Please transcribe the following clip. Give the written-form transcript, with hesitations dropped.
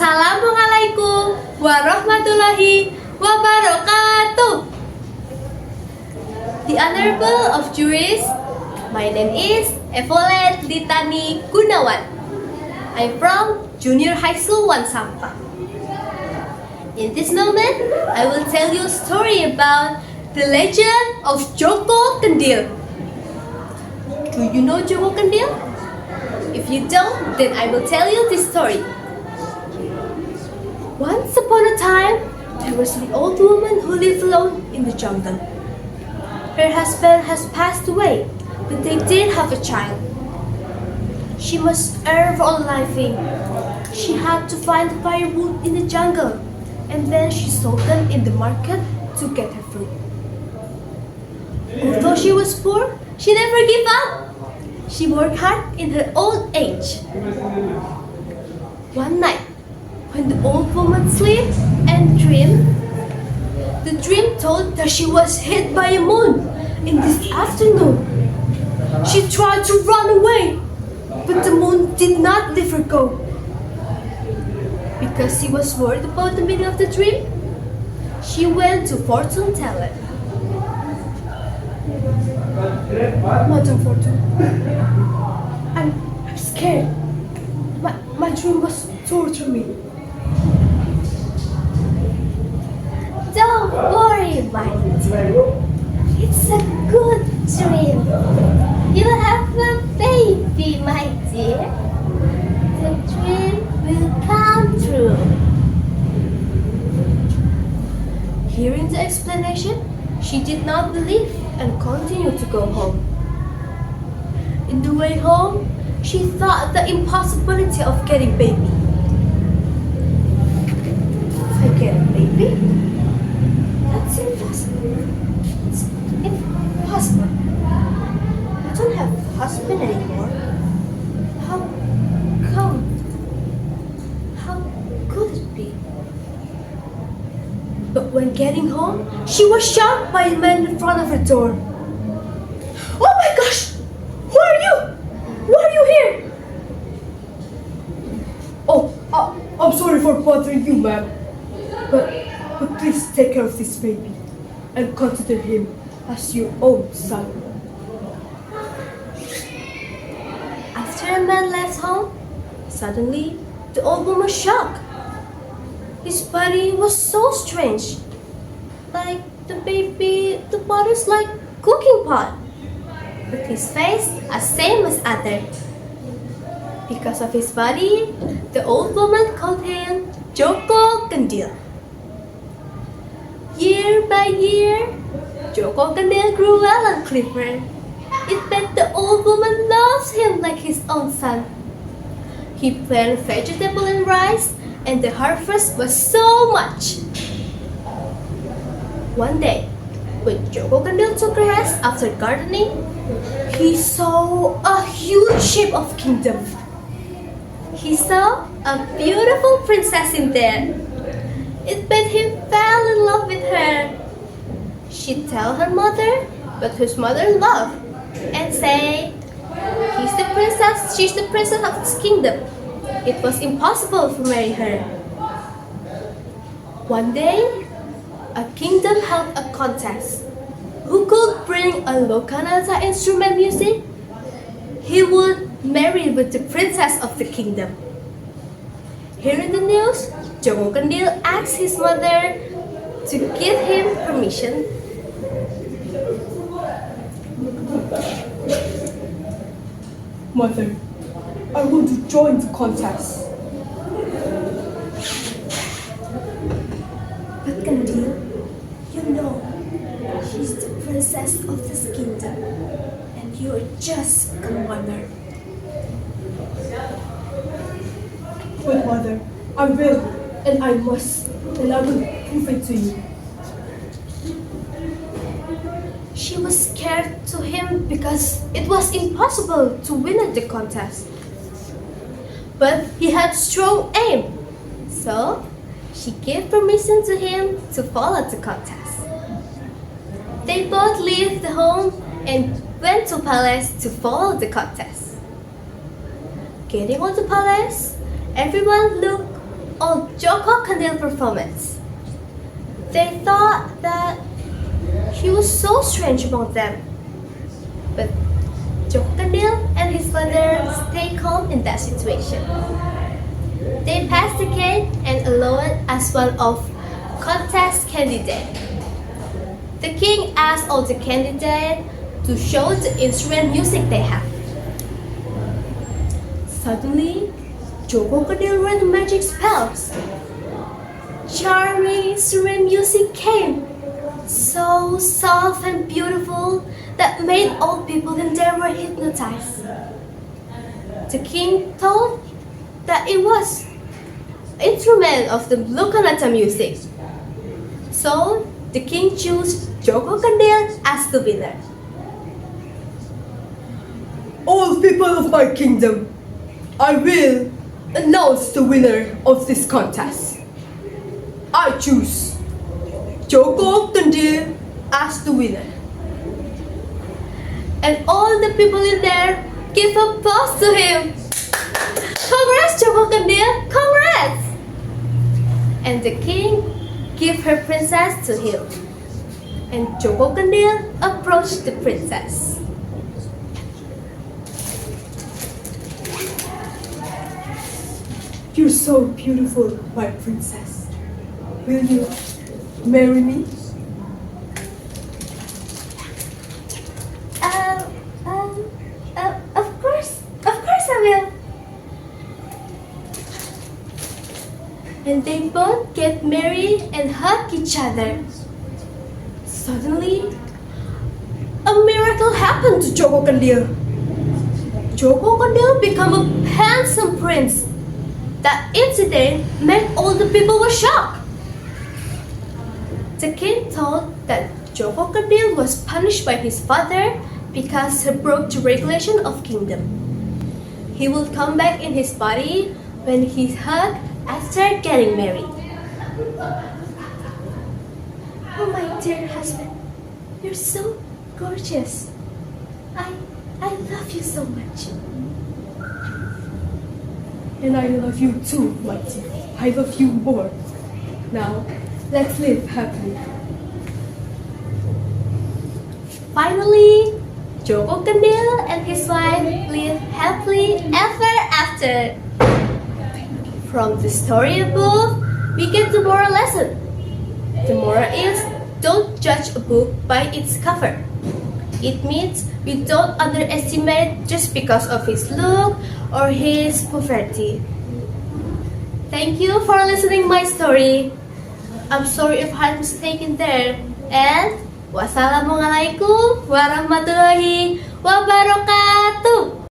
Assalamualaikum warahmatullahi wabarakatuh. The Honorable of Juries, my name is Evollete Litanny Gunawan. I'm from Junior High School 1 Sampang. In this moment, I will tell you a story about the legend of Joo Gandil. Do you know Joo Gandil? If you don't, then I will tell you this story. Once upon a time, there was an old woman who lived alone in the jungle. Her husband has passed away, but they did have a child. She must earn for a living. She had to find firewood in the jungle, and then she sold them in the market to get her food. Although she was poor, she never gave up. She worked hard in her old age. One night, when the old woman slept and dreamed, the dream told that she was hit by a moon in this afternoon. She tried to run away, but the moon did not let her go. Because she was worried about the meaning of the dream, she went to fortune teller. Madam Fortune, I'm scared. My dream was torture me. Don't worry, my dear. It's a good dream. You'll have a baby, my dear. The dream will come true. Hearing the explanation, she did not believe and continued to go home. In the way home, she thought the impossibility of getting baby. If I get a baby, that's impossible. It's impossible. I don't have a husband anymore. How come? How could it be? But when getting home, she was shocked by a man in front of her door. Oh my gosh! Who are you? Why are you here? Oh, I'm sorry for bothering you, ma'am. But please take care of this baby and consider him as your own son. After a man left home, suddenly the old woman was shocked. His body was so strange. Like the body's like cooking pot. But his face as same as other. Because of his body, the old woman called him Joo Gandil. Year by year, Joo Gandil grew well and clever. It meant the old woman loves him like his own son. He planted vegetable and rice, and the harvest was so much. One day, when Joo Gandil took a rest after gardening, he saw a huge ship of kingdom. He saw a beautiful princess in there. It made him fall in love with her. She tell her mother, but his mother-in-law, and say, she's the princess of this kingdom. It was impossible to marry her. One day, a kingdom held a contest. Who could bring a lokanata instrument music? He would marry with the princess of the kingdom. Hearing the news, Joo Gandil asked his mother to give him permission. Mother, I want to join the contest. But Gandil, you know, she's the princess of this kingdom, and you're just a commoner. But mother, I will, and I must, and I will prove it to you. She was scared to him because it was impossible to win at the contest. But he had strong aim, so she gave permission to him to follow the contest. They both left the home and went to palace to follow the contest. Getting on the palace, everyone looked on Joo Gandil performance. They thought that he was so strange among them. But Joo Gandil and his father stayed calm in that situation. They passed the gate and allowed as one of contest candidates. The king asked all the candidates to show the instrument music they have. Suddenly, Joo Gandil read magic spells. Charming instrument music came, so soft and beautiful that made all people in there were hypnotized. The king thought that it was instrument of the Lokanata music. So the king chose Joo Gandil as the winner. All people of my kingdom, I will announce the winner of this contest. I choose Joo Gandil as the winner. And all the people in there give applause to him. Congrats, Joo Gandil! Congrats! And the king gave her princess to him. And Joo Gandil approached the princess. You're so beautiful, my princess. Will you marry me? Of course I will. And they both get married and hug each other. Suddenly, a miracle happened to Joo Gandil. Joo Gandil became a handsome prince. That incident made all the people were shocked. The king thought that Joo Gandil was punished by his father because he broke the regulation of kingdom. He will come back in his body when he hugged after getting married. Oh, my dear husband, you're so gorgeous. I love you so much. And I love you too, my dear. I love you more. Now, let's live happily. Finally, Joo Gandil and his wife lived happily ever after. From the story above, we get the moral lesson. The moral is, don't judge a book by its cover. It means we don't underestimate just because of his look or his poverty. Thank you for listening my story. I'm sorry if I had mistaken there. And wassalamualaikum warahmatullahi wabarakatuh.